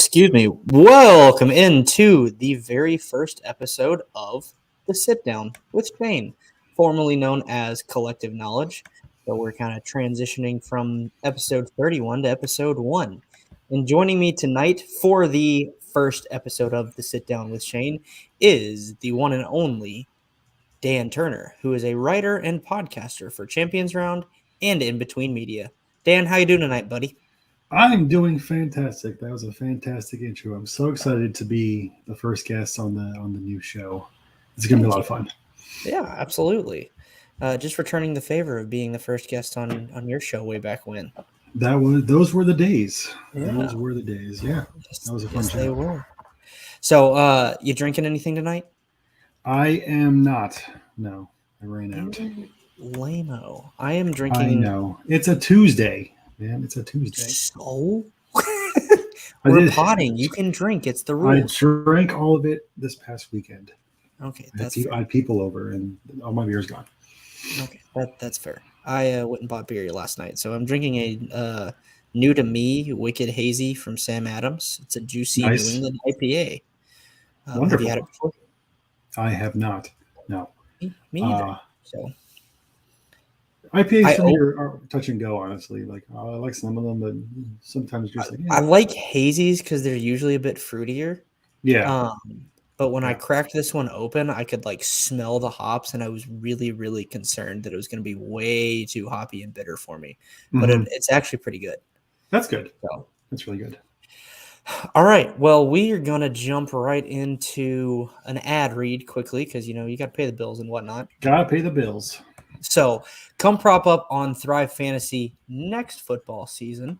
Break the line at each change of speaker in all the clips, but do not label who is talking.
Excuse me. Welcome into the very first episode of The Sit Down with Shane, formerly known as Kollectiv Knowledge. So we're kind of transitioning from episode 31 to episode 1. And joining me tonight for the first episode of The Sit Down with Shane is the one and only Dan Turner, who is a writer and podcaster for Champions Round and In Between Media. Dan, how you doing tonight, buddy?
I'm doing fantastic. That was a fantastic intro. I'm so excited to be the first guest on the new show. It's going to be a lot of fun.
Yeah, absolutely. Just returning the favor of being the first guest on your show way back when.
Those were the days.
Yeah.
Those were the days. Yeah, that was a fun show.
They were. So, you drinking anything tonight?
I am not. No, I ran out.
Lame-o. I am drinking.
I know. It's a Tuesday, man. It's a Tuesday.
So we're potting. You can drink. It's the rules.
I drank all of it this past weekend.
Okay,
I had people over, and all my beer's gone.
Okay, that's fair. I went and bought beer last night, so I'm drinking a new to me Wicked Hazy from Sam Adams. It's a juicy New England IPA.
Wonderful.
Have you had it before?
I have not. No.
Me either. So
IPAs for me are touch and go, honestly. Like I like some of them, but sometimes just like
I like hazies because they're usually a bit fruitier.
Yeah.
But when I cracked this one open, I could like smell the hops, and I was really, really concerned that it was going to be way too hoppy and bitter for me. But it's actually pretty good.
That's good.
So
that's really good.
All right. Well, we are going to jump right into an ad read quickly because, you got to pay the bills and whatnot.
Got to pay the bills.
So come prop up on Thrive Fantasy next football season.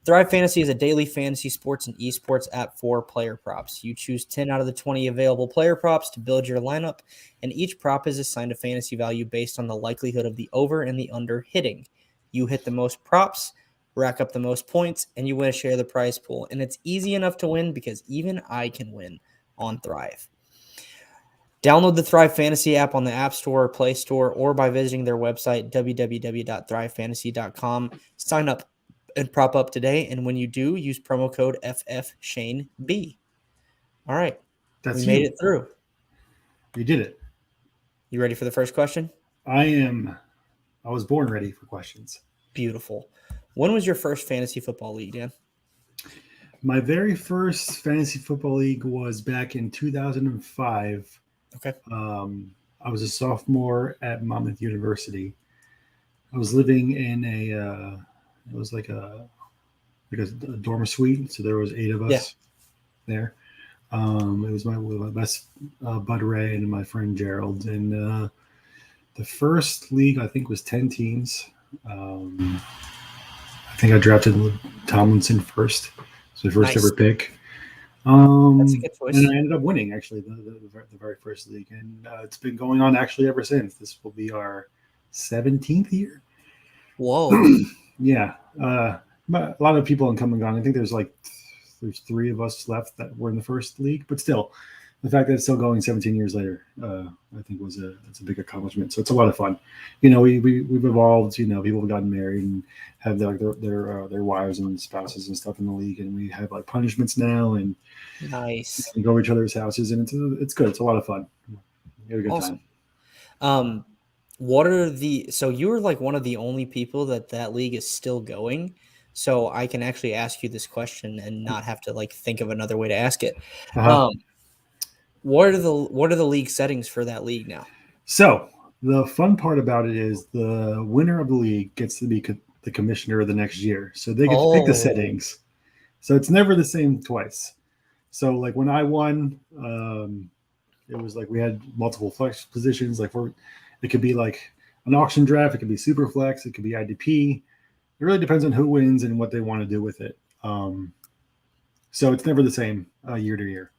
Thrive Fantasy is a daily fantasy sports and esports app for player props. You choose 10 out of the 20 available player props to build your lineup, and each prop is assigned a fantasy value based on the likelihood of the over and the under hitting. You hit the most props, rack up the most points, and you win a share of the prize pool. And it's easy enough to win because even I can win on Thrive. Download the Thrive Fantasy app on the App Store or Play Store or by visiting their website, www.thrivefantasy.com. Sign up and prop up today, and when you do, use promo code FFShaneB. All right. We made it through.
You did it.
You ready for the first question?
I am. I was born ready for questions.
Beautiful. When was your first fantasy football league, Dan?
My very first fantasy football league was back in 2005.
Okay.
I was a sophomore at Monmouth University. I was living in it was like a dorm suite, so there was 8 of us there. It was my best bud Ray and my friend Gerald, and the first league I think was 10 teams. I think I drafted Tomlinson first. So the first ever pick.
That's a good choice.
And I ended up winning actually the very first league, and it's been going on actually ever since. This will be our 17th year.
Whoa.
Yeah. A lot of people have come and gone. I think there's 3 of us left that were in the first league, but still, the fact that it's still going 17 years later, I think it's a big accomplishment. So it's a lot of fun. We've evolved. People have gotten married and have their wives and spouses and stuff in the league, and we have punishments now and
nice.
We go to each other's houses, and it's good. It's a lot of fun. We have a good time.
So you were one of the only people that league is still going. So I can actually ask you this question and not have to think of another way to ask it. What are the league settings for that league now?
So the fun part about it is the winner of the league gets to be the commissioner the next year. So they get to pick the settings. So it's never the same twice. So when I won, it was we had multiple flex positions. It could be an auction draft. It could be super flex. It could be IDP. It really depends on who wins and what they want to do with it. So it's never the same year to year.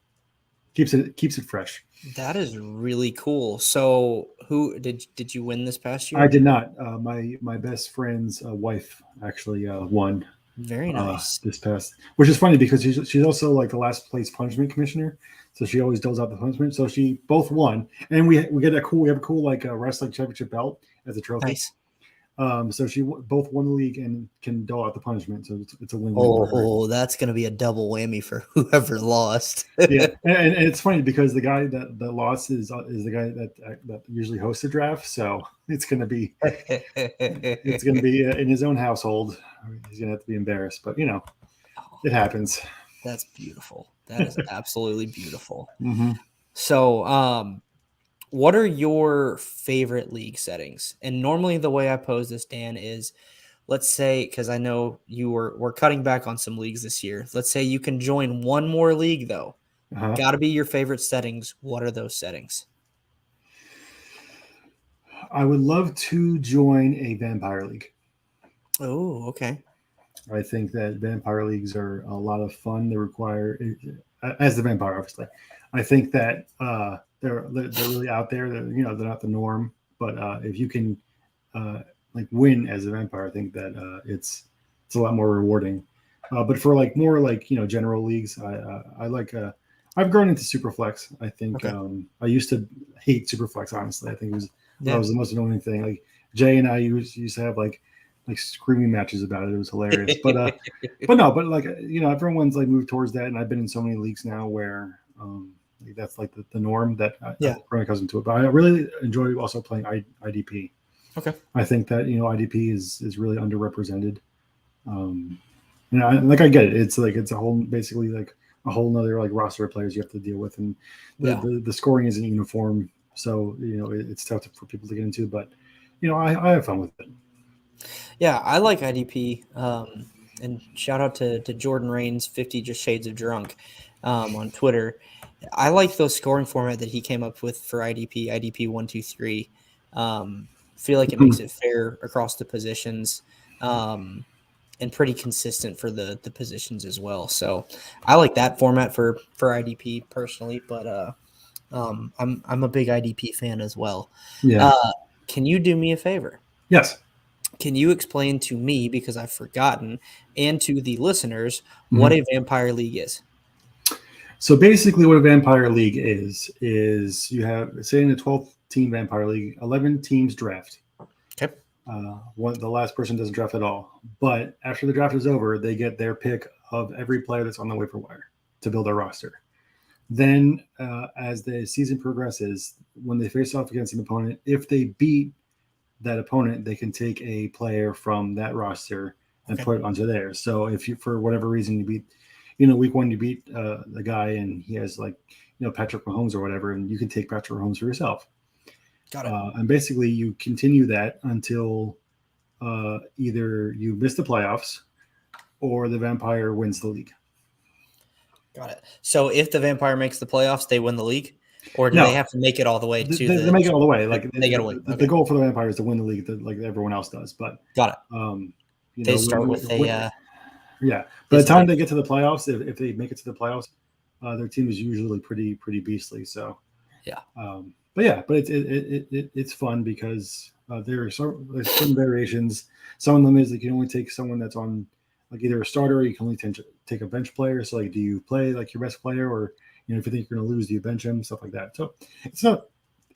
Keeps it fresh.
That is really cool. So who did you win this past year?
I did not. My best friend's wife actually won.
Very nice.
This past, which is funny because she's also the last place punishment commissioner, so she always doles out the punishment. So she both won, and we have a cool wrestling championship belt as a trophy.
Nice.
So both won the league and can dole out the punishment. So it's a win-win.
Oh, that's going to be a double whammy for whoever lost.
Yeah, and it's funny because the guy that lost is the guy that usually hosts the draft. So it's going to be in his own household. He's going to have to be embarrassed, but it happens.
That's beautiful. That is absolutely beautiful.
Mm-hmm.
So, what are your favorite league settings? And normally the way I pose this, Dan, is let's say, because I know we're cutting back on some leagues this year. Let's say you can join one more league, though.
Uh-huh.
Got to be your favorite settings. What are those settings?
I would love to join a vampire league.
Oh, okay.
I think that vampire leagues are a lot of fun. They require, as the vampire, obviously. I think that they're really out there. They're not the norm. But if you can win as a vampire, I think that it's a lot more rewarding. But for more general leagues, I like. I've grown into Superflex. I think I used to hate Superflex. Honestly, I think that was the most annoying thing. Like Jay and I used to have like screaming matches about it. It was hilarious. But everyone's moved towards that, and I've been in so many leagues now where that's the norm that I've grown accustomed to it. But I really enjoy also playing IDP.
Okay.
I think that IDP is really underrepresented. I get it. It's it's a whole basically a whole nother roster of players you have to deal with, and the scoring isn't uniform, so it's tough for people to get into. But I have fun with it.
Yeah, I like IDP. And shout out to Jordan Rains, 50 Just Shades of Drunk, on Twitter. I like those scoring format that he came up with for IDP 1-2-3. Feel like it makes it fair across the positions, and pretty consistent for the positions as well. So I like that format for IDP personally, but I'm a big IDP fan as well.
Yeah.
Can you do me a favor?
Yes.
Can you explain to me, because I've forgotten, and to the listeners, what a vampire league is?
So basically what a vampire league is you have, say in a 12-team vampire league, 11 teams draft.
Okay.
The last person doesn't draft at all. But after the draft is over, they get their pick of every player that's on the waiver wire to build their roster. Then as the season progresses, when they face off against an opponent, if they beat that opponent, they can take a player from that roster and put it onto theirs. So if you, for whatever reason, you beat, week one, you beat the guy and he has Patrick Mahomes or whatever, and you can take Patrick Mahomes for yourself.
Got it.
And basically you continue that until either you miss the playoffs or the vampire wins the league.
Got it. So if the vampire makes the playoffs, they win the league? Or do they have to make it all the way to
they make it all the way.
They got to win.
The goal for the vampire is to win the league, like everyone else does. But
got it. They start with a
By the time they get to the playoffs, if they make it to the playoffs, their team is usually pretty beastly. So but it's fun because there are some variations. Some of them is you can only take someone that's on either a starter, or you can only take a bench player. So do you play your best player, or if you think you're going to lose, do you bench him? Stuff like that. So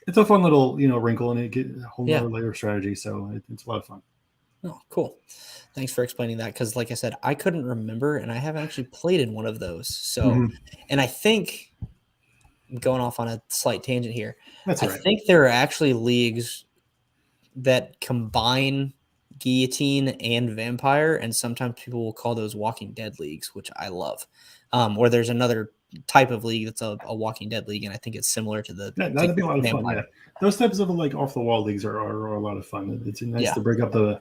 it's a fun little wrinkle, and it get a whole other layer of strategy. So it's a lot of fun.
Oh, cool. Thanks for explaining that, because like I said, I couldn't remember, and I haven't actually played in one of those. So and I think I'm going off on a slight tangent here.
That's right.
I think there are actually leagues that combine guillotine and vampire, and sometimes people will call those Walking Dead leagues, which I love. Or there's another type of league that's a Walking Dead league, and I think it's similar to the
that'd be a lot of fun. Yeah, those types of off the wall leagues are a lot of fun. It's nice to break up the,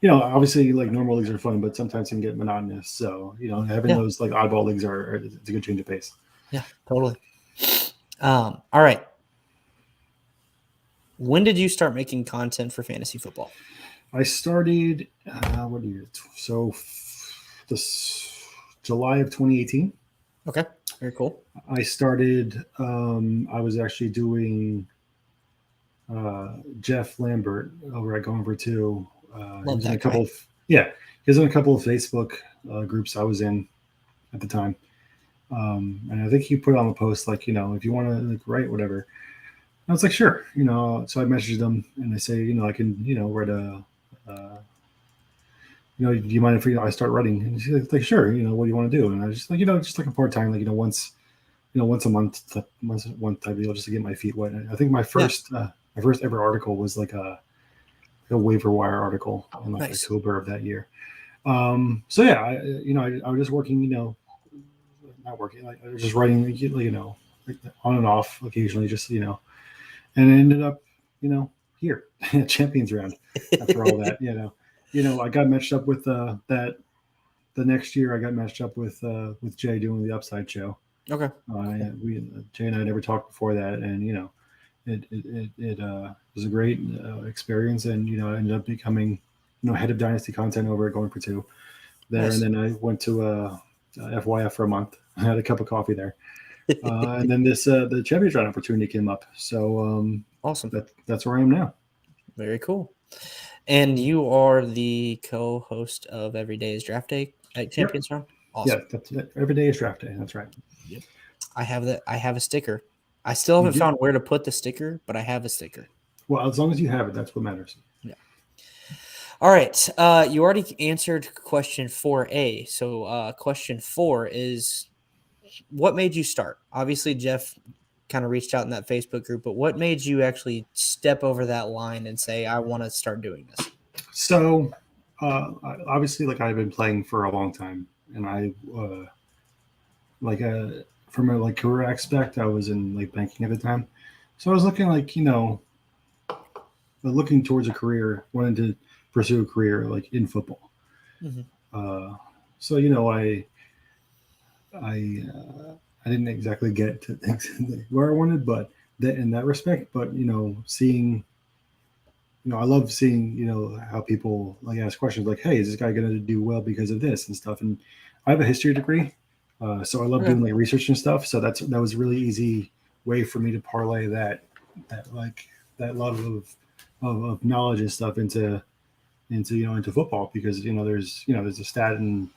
obviously normal leagues are fun, but sometimes it can get monotonous. So having those oddball leagues it's a good change of pace. Yeah,
totally. All right. When did you start making content for fantasy football?
I started, this July of 2018.
Okay, very cool.
I started, I was actually doing Jeff Lambert over at Going for Two. He was in a couple of Facebook groups I was in at the time. And I think he put on the post, if you want to write whatever. I was like, sure, so I messaged them and they say, I can, write do you mind if I start writing? And she's like, sure. What do you want to do? And I was just like, just like a part time, like once a month, type deal, just to get my feet wet. And I think my first ever article was like a waiver wire article in like October of that year. So yeah, I was just working, not working, like I was just writing, like on and off occasionally, just and it ended up, here Champions Round. After all that, I got matched up with that. The next year, I got matched up with Jay doing the Upside show.
Okay.
Jay and I never talked before that, and it was a great experience, and I ended up becoming head of Dynasty content over at Going for Two there, nice. And then I went to FYF for a month. I had a cup of coffee there, and then the Champions Round opportunity came up. So
awesome.
That's where I am now.
Very cool. And you are the co-host of Every Day is Draft Day at Champions Round?
Awesome. Yeah, Every Day is Draft Day. That's right.
Yep. I have a sticker. I still haven't found where to put the sticker, but I have a sticker.
Well, as long as you have it, that's what matters.
Yeah. All right. You already answered question 4A. So question 4 is, what made you start? Obviously, Jeff kind of reached out in that Facebook group, but what made you actually step over that line and say, I want to start doing this?
So obviously, like, I've been playing for a long time, and I from a like career aspect, I was in like banking at the time. So I was looking looking towards a career, wanting to pursue a career like in football. Mm-hmm. So I didn't exactly get to where I wanted, but in that respect, but seeing, I love seeing, how people like ask questions like, hey, is this guy going to do well because of this and stuff? And I have a history degree. So I love doing like research and stuff. So that was a really easy way for me to parlay that love of knowledge and stuff into football, because there's a stat and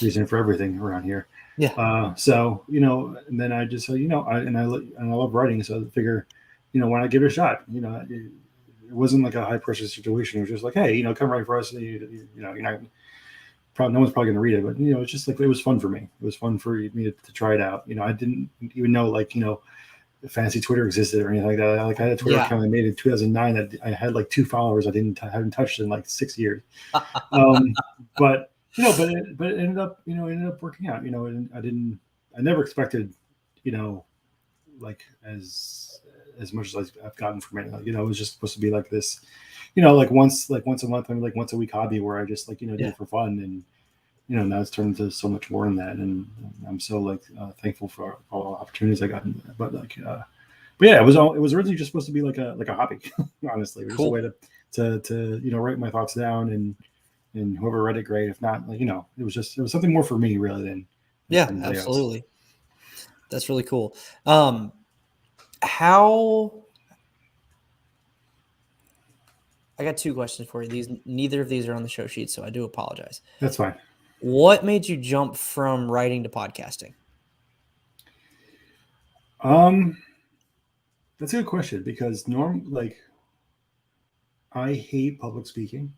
reason for everything around here.
Yeah.
So and then I just I love writing, so I figure why not give it a shot? It wasn't like a high pressure situation. It was just like, hey, come write for us. You're not. Probably, no one's probably going to read it, but it's just like, it was fun for me. It was fun for me to try it out. I didn't even know fantasy Twitter existed or anything like that. I had a Twitter account I made in 2009 that I had like 2 followers. I haven't touched in like 6 years. But it ended up working out. And I never expected like as much as I've gotten from it. It was just supposed to be like this. Like once a month, I mean, like once a week hobby where I just do it for fun, and now it's turned into so much more than that, and I'm so thankful for all the opportunities I got in there. But but yeah, it was originally just supposed to be like a hobby. Honestly, it was just a way to write my thoughts down, and whoever read it, great. If not, it was something more for me really than
absolutely else. That's really cool. I got 2 questions for you. Neither of these are on the show sheet, so I do apologize.
That's fine.
What made you jump from writing to podcasting?
That's a good question, because I hate public speaking.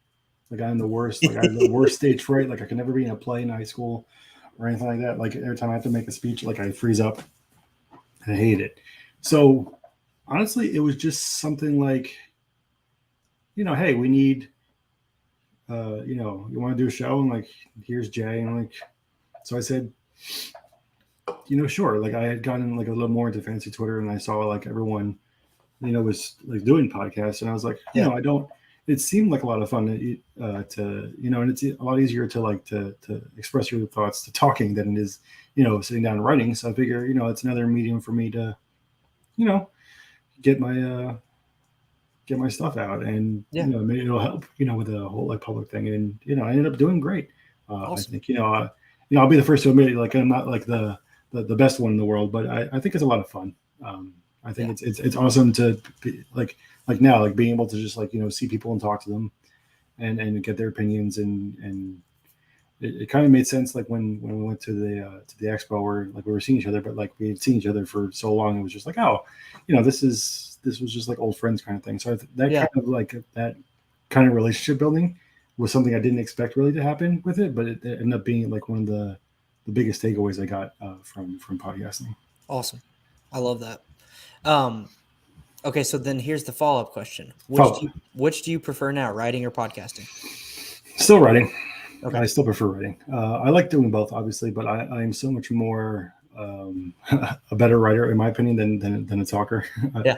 Like, I'm the worst. Like, I have the worst stage fright. Like, I could never be in a play in high school or anything like that. Like, every time I have to make a speech, like, I freeze up, and I hate it. So honestly, it was just something like, hey, we need, you want to do a show? And like, here's Jay. And like, so I said, sure. Like, I had gotten like a little more into fancy Twitter, and I saw like everyone, was like doing podcasts. And I was like, it seemed like a lot of fun to and it's a lot easier to express your thoughts to talking than it is, sitting down and writing. So I figure, it's another medium for me to, get my stuff out, and maybe it'll help with the whole like public thing, and I ended up doing great. Awesome. I think I'll be the first to admit, like, I'm not like the best one in the world, but I think it's a lot of fun. I think it's awesome to be like now, like, being able to just see people and talk to them and get their opinions, and it kind of made sense, like when we went to the expo, where like we were seeing each other, but like we had seen each other for so long, it was just like, oh, this was just like old friends kind of thing. So that kind of relationship building was something I didn't expect really to happen with it, but it ended up being like one of the biggest takeaways I got from podcasting.
Awesome. I love that. Okay, so then here's the follow-up question. Which do you prefer now, writing or podcasting?
Still writing.
Okay.
I still prefer writing. I like doing both, obviously, but I am so much more a better writer, in my opinion, than a talker.
Yeah.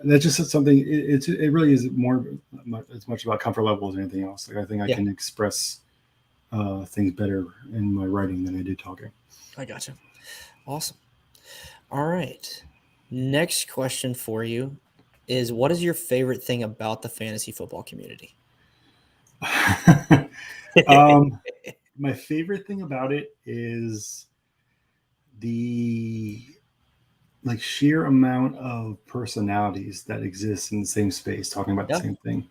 That's just something. It really is more as much about comfort level as anything else. Like I think I can express things better in my writing than I do talking.
I gotcha. Awesome. All right. Next question for you is, what is your favorite thing about the fantasy football community?
My favorite thing about it is the sheer amount of personalities that exist in the same space talking about the same thing.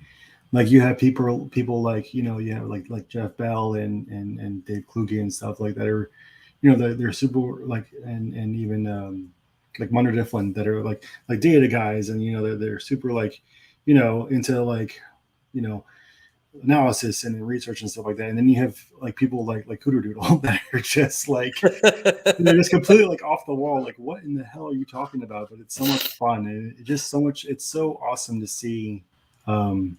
Like you have people like, you have like Jeff Bell and Dave Kluge and stuff like that are, they're super like, and even like Munter Difflin that are like data guys, and they're super like, into like, analysis and research and stuff like that. And then you have like people like Cooter Doodle that are just like they're just completely like off the wall. Like, what in the hell are you talking about? But it's so much fun, and it just so much. It's so awesome to see that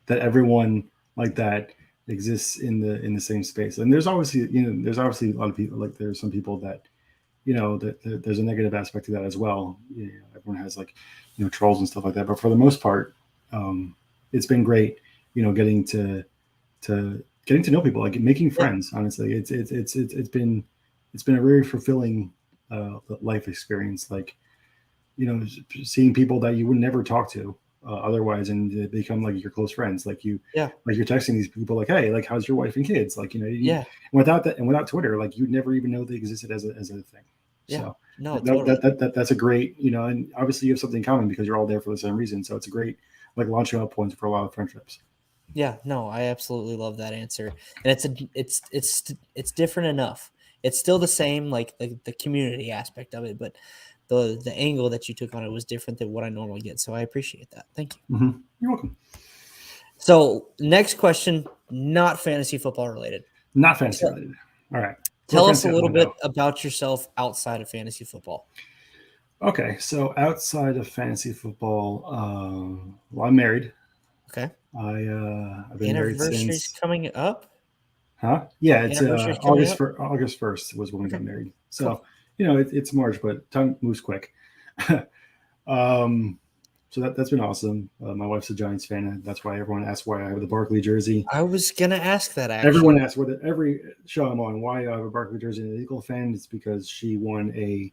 everyone like that exists in the same space. And there's obviously a lot of people, like there's some people that that there's a negative aspect to that as well. Everyone has like trolls and stuff like that. But for the most part, it's been great. Getting to know people, like making friends. Honestly, it's been a very fulfilling life experience. Like, seeing people that you would never talk to otherwise, and they become like your close friends. Like you're texting these people like, hey, like how's your wife and kids? Like, without that and without Twitter, like you'd never even know they existed as a thing.
Yeah.
So
no, totally.
that's a great, and obviously you have something in common because you're all there for the same reason. So it's a great like launching out points for a lot of friendships.
Yeah, no, I absolutely love that answer. And it's different enough. It's still the same, like the community aspect of it, but the angle that you took on it was different than what I normally get. So I appreciate that. Thank you.
Mm-hmm. You're welcome.
So next question, not fantasy football related.
Not fantasy related. All right.
Tell us a little bit about yourself outside of fantasy football.
Okay, so outside of fantasy football, well, I'm married.
Okay.
I've been married since.
Coming up.
Huh? Yeah, it's August 1st was when we got married. So cool. It's March, but time moves quick. So that's been awesome. My wife's a Giants fan, and that's why everyone asks why I have the Barkley jersey.
I was gonna ask that. Actually,
everyone asks every show I'm on why I have a Barkley jersey and an Eagle fan. It's because she won a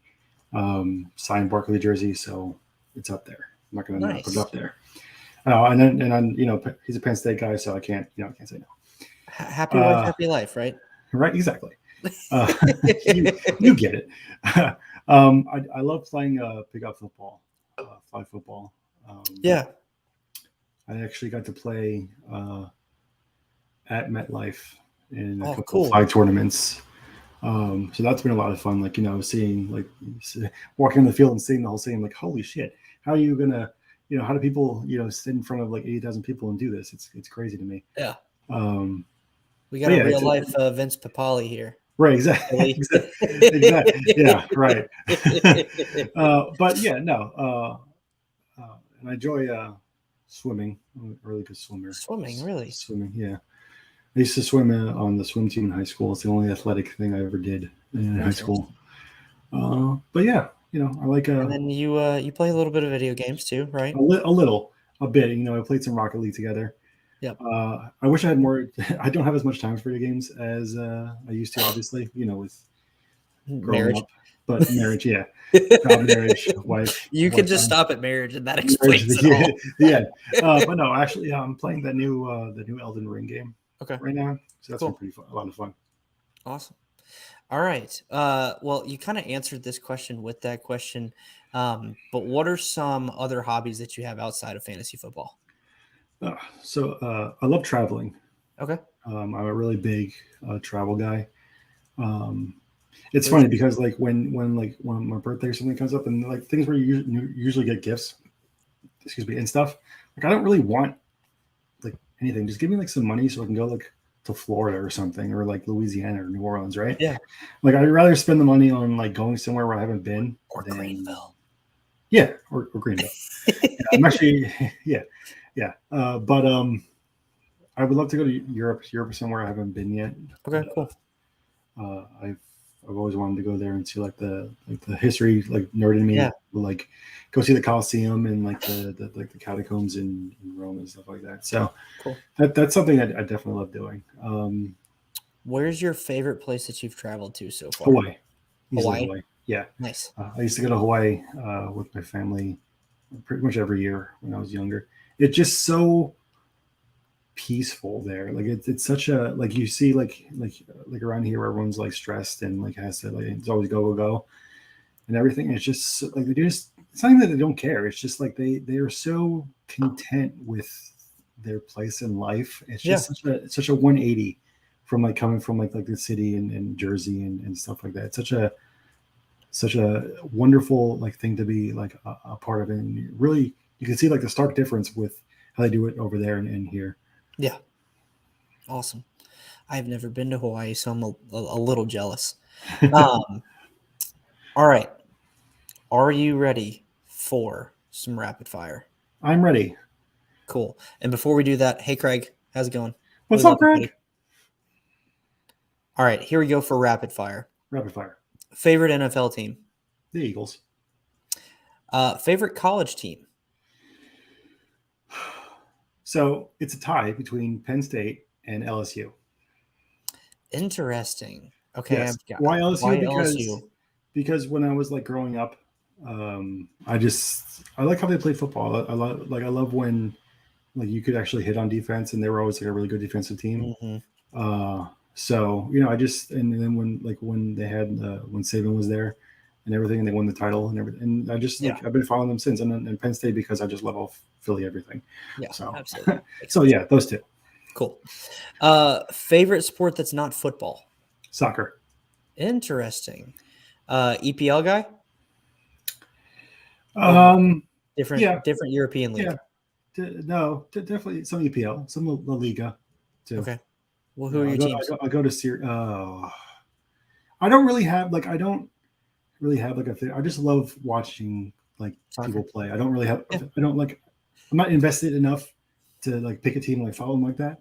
signed Barkley jersey, so it's up there. I'm not gonna put it up there. And then he's a Penn State guy, so I can't say no.
Happy wife, happy life, right?
Right, exactly. You get it. I love playing pickup football, flag football. I actually got to play at MetLife in a couple of flag tournaments. So that's been a lot of fun. Like, seeing, like, walking on the field and seeing the whole scene, like, holy shit, how are you gonna, how do people, sit in front of like 80,000 people and do this? It's crazy to me.
Yeah. We got a real life Vince Papale here.
Right. Exactly. Exactly. Yeah. Right. But yeah, no. And I enjoy swimming. I'm a really good swimmer.
Swimming, really?
Swimming, yeah. I used to swim on the swim team in high school. It's the only athletic thing I ever did in high school. But yeah, I like.
And then you play a little bit of video games too, right?
A bit. I played some Rocket League together.
Yep.
I wish I had more. I don't have as much time for video games as I used to. Obviously, with
marriage.
Up. But marriage, yeah. Marriage, wife.
You can just stop at marriage, and that explains it all.
Yeah. But no, actually, I'm playing the new Elden Ring game.
Okay.
Right now, so that's been pretty fun. A lot of fun.
Awesome. All right. Well, you kind of answered this question with that question, but what are some other hobbies that you have outside of fantasy football?
So I love traveling.
Okay.
I'm a really big travel guy. It's funny because like when my birthday or something comes up and like things where you usually get gifts, and stuff. Like I don't really want like anything. Just give me like some money so I can go like to Florida or something, or like Louisiana or New Orleans, right?
Yeah.
Like I'd rather spend the money on like going somewhere where I haven't been
Or
than
Greenville.
yeah, or Greenville. Yeah, I'm actually yeah, yeah. But I would love to go to Europe. Europe is somewhere I haven't been yet.
Okay, cool.
I've always wanted to go there and see like the history, like nerd in me,
Yeah.
like go see the Colosseum and like the catacombs in Rome and stuff like that. So
Cool.
that's something I definitely love doing.
Where's your favorite place that you've traveled to so far?
Hawaii, easily
Hawaii?
Hawaii. Yeah,
Nice.
I used to go to Hawaii with my family pretty much every year when I was younger. It's just so peaceful there. Like it's such a like you see like around here where everyone's like stressed and like has to like it's always go and everything. It's just like they just it's not even that they don't care. It's just like they are so content with their place in life. It's just such a 180 from like coming from like the city and Jersey and stuff like that. It's such a wonderful like thing to be like a part of it. And really you can see like the stark difference with how they do it over there and here.
Yeah. Awesome. I've never been to Hawaii, so I'm a little jealous. All right. Are you ready for some rapid fire?
I'm ready.
Cool. And before we do that, hey, Craig, how's it going?
What's up, Greg?
All right, here we go for rapid fire.
Rapid fire.
Favorite NFL team?
The Eagles.
Favorite college team?
So it's a tie between Penn State and LSU.
Interesting. Okay.
Yes. Why LSU?
Why
because when I was like growing up, I like how they play football. I love when like you could actually hit on defense, and they were always like a really good defensive team.
Mm-hmm.
So and then when they had when Saban was there and everything, and they won the title and everything, and I just I've been following them since, and Penn State because I just love all Philly everything.
Yeah,
so
absolutely.
So yeah, those two.
Cool. Favorite sport that's not football?
Soccer.
Interesting. EPL guy? Different European league.
No, definitely some EPL, some La Liga too.
Okay. Well, who are your teams?
I go to Syria. I don't really have like a thing. I just love watching like soccer. People play. I don't really have. Yeah. I'm not invested enough to like pick a team, like follow them like that.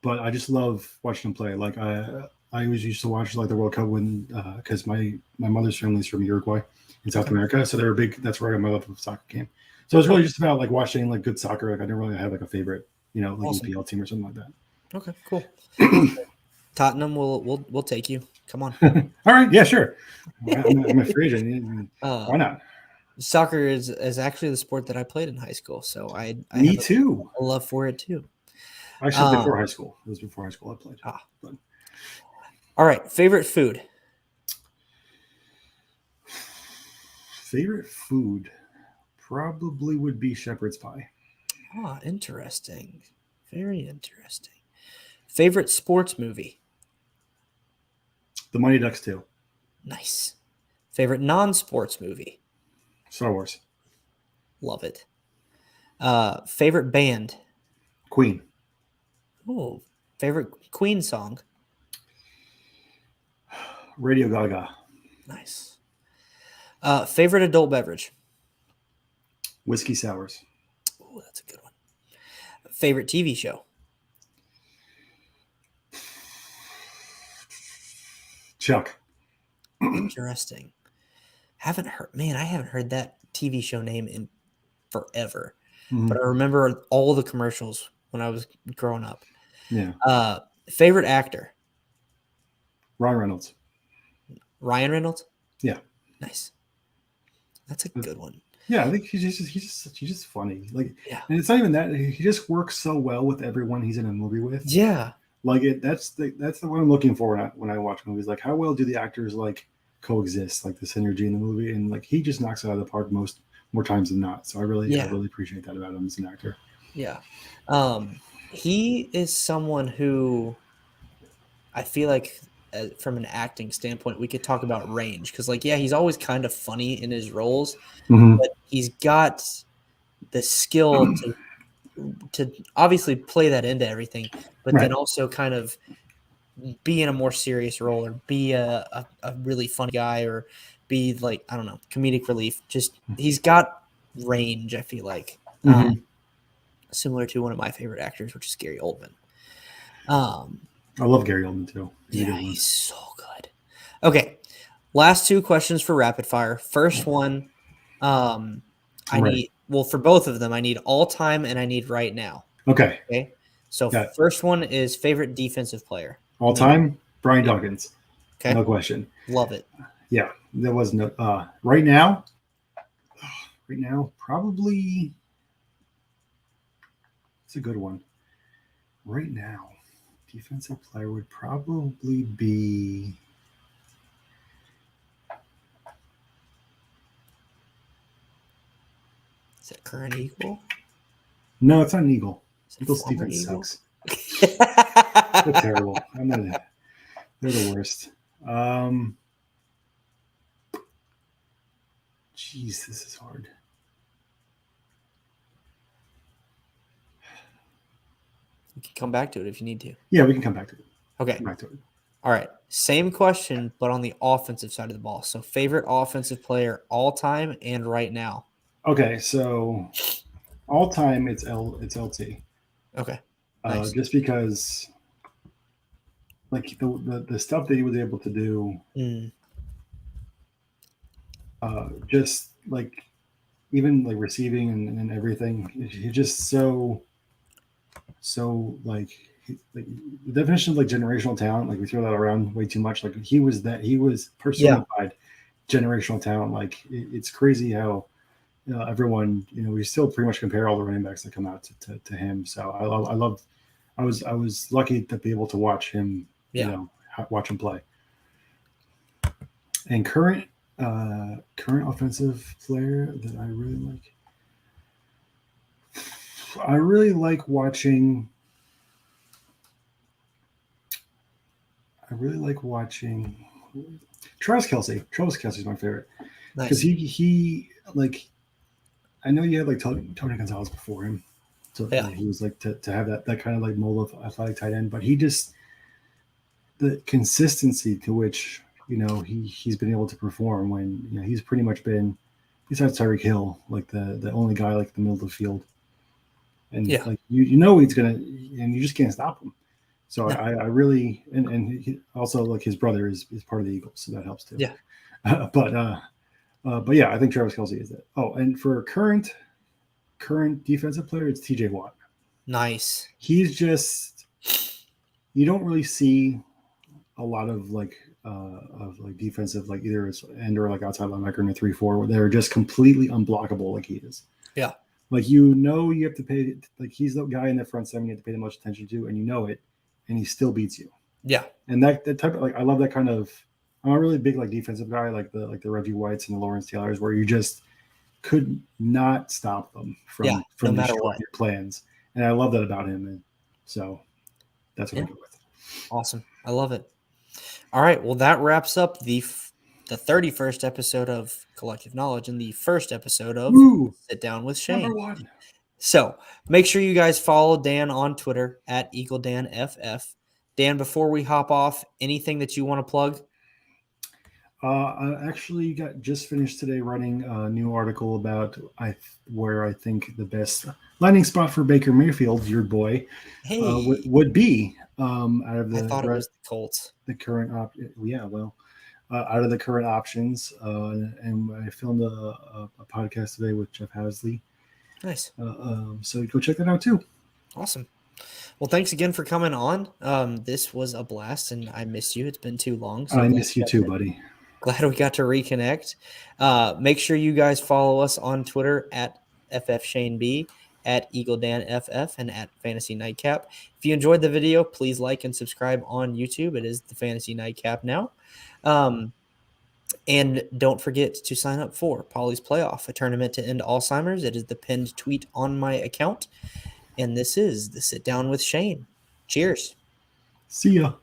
But I just love watching them play. Like I always used to watch like the World Cup when because my mother's family is from Uruguay in South America, so they're big. That's where I got my love of soccer came. So it's really just about like watching like good soccer. Like I didn't really have like a favorite, like EPL team or something like that.
Okay, cool. Tottenham will take you. Come on.
All right, yeah, sure. I'm a free agent. Why not?
Soccer is actually the sport that I played in high school, so I
Me too.
A love for it too.
Actually, before high school. It was before high school I played. But.
All right, favorite food.
Favorite food probably would be shepherd's pie.
Ah, interesting. Very interesting. Favorite sports movie.
The Mighty Ducks 2.
Nice. Favorite non-sports movie.
Star Wars.
Love it. Favorite band.
Queen.
Oh, favorite Queen song.
Radio Gaga.
Nice. Favorite adult beverage.
Whiskey sours.
Oh, that's a good one. Favorite TV show.
Chuck.
Interesting. I haven't heard that TV show name in forever. Mm-hmm. But I remember all the commercials when I was growing up.
Yeah.
Favorite actor.
Ryan Reynolds.
Ryan Reynolds?
Yeah.
Nice. That's a good one.
Yeah, I think he's just funny. Like, yeah. And it's not even that he just works so well with everyone he's in a movie with.
Yeah.
Like that's the what I'm looking for when I watch movies. Like, how well do the actors like coexist? Like the synergy in the movie, and like he just knocks it out of the park more times than not. So I really appreciate that about him as an actor.
Yeah. He is someone who I feel like from an acting standpoint, we could talk about range because, like, he's always kind of funny in his roles, but he's got the skill to to obviously play that into everything, but
Right.
then also kind of be in a more serious role or be a really funny guy or be like, I don't know, comedic relief. Just he's got range, I feel like. Similar to one of my favorite actors, which is Gary Oldman.
I love Gary Oldman too.
He's so good. Okay. Last two questions for rapid fire. First one, need for both of them, I need all time and I need right now.
Okay.
Okay. So first one is favorite defensive player.
All time, Brian Dawkins.
Okay.
No question.
Love it.
Yeah. There was no right now, probably it's a good one. Right now, defensive player would probably be
Is that current Eagle?
No, it's not an Eagle. Eagles defense sucks. They're terrible. They're the worst. Jeez, this is hard.
We can come back to it if you need to.
Yeah, we can come back to it.
Okay.
Come back to it.
All right. Same question, but on the offensive side of the ball. So favorite offensive player all time and right now.
Okay, so all time it's LT.
Okay. Nice.
Just because like the stuff that he was able to do, just like even like receiving and everything, he's just so like the definition of like generational talent, like we throw that around way too much. Like he was personified generational talent. Like it's crazy how everyone, we still pretty much compare all the running backs that come out to him. So I was lucky to be able to watch him, watch him play. And current offensive player that I really like watching. Travis Kelce. Travis Kelce is my favorite because he like. I know you had like Tony Gonzalez before him, so he was like to have that kind of like mold of athletic tight end, but he just the consistency to which he's been able to perform when he's pretty much been besides Tyreek Hill like the only guy like the middle of the field, and like he's gonna and you just can't stop him. So I really and he also like his brother is part of the Eagles, so that helps too.
Yeah,
but yeah, I think Travis Kelce is it. Oh, and for current defensive player, it's TJ Watt.
Nice.
He's just you don't really see a lot of defensive like either as end or like outside linebacker in a 3-4 where they're just completely unblockable like he is.
Yeah.
Like you have to pay like he's the guy in the front seven you have to pay the most attention to, and it, and he still beats you.
Yeah.
And that type of like I love that kind of. I'm a really big like defensive guy, like the Reggie Whites and the Lawrence Taylors, where you just could not stop them from
no matter what
your plans. And I love that about him. And so that's what I go with.
Awesome. I love it. All right. Well, that wraps up the 31st episode of Kollectiv Knowledge and the first episode of Sit Down with Shane.
Number 1.
So make sure you guys follow Dan on Twitter at EagleDanFF. Dan, before we hop off, anything that you want to plug?
I actually just finished today writing a new article about where I think the best landing spot for Baker Mayfield, your boy, would be out of the.
I thought it was the Colts.
The current out of the current options, and I filmed a podcast today with Jeff Hasley.
Nice.
So go check that out too.
Awesome. Well, thanks again for coming on. This was a blast, and I miss you. It's been too long. So
I miss you too, buddy.
Glad we got to reconnect. Make sure you guys follow us on Twitter at FFShaneB, at EagleDanFF, and at Fantasy Nightcap. If you enjoyed the video, please like and subscribe on YouTube. It is the Fantasy Nightcap now. And don't forget to sign up for Polly's Playoff, a tournament to end Alzheimer's. It is the pinned tweet on my account. And this is the Sit Down with Shane. Cheers.
See ya.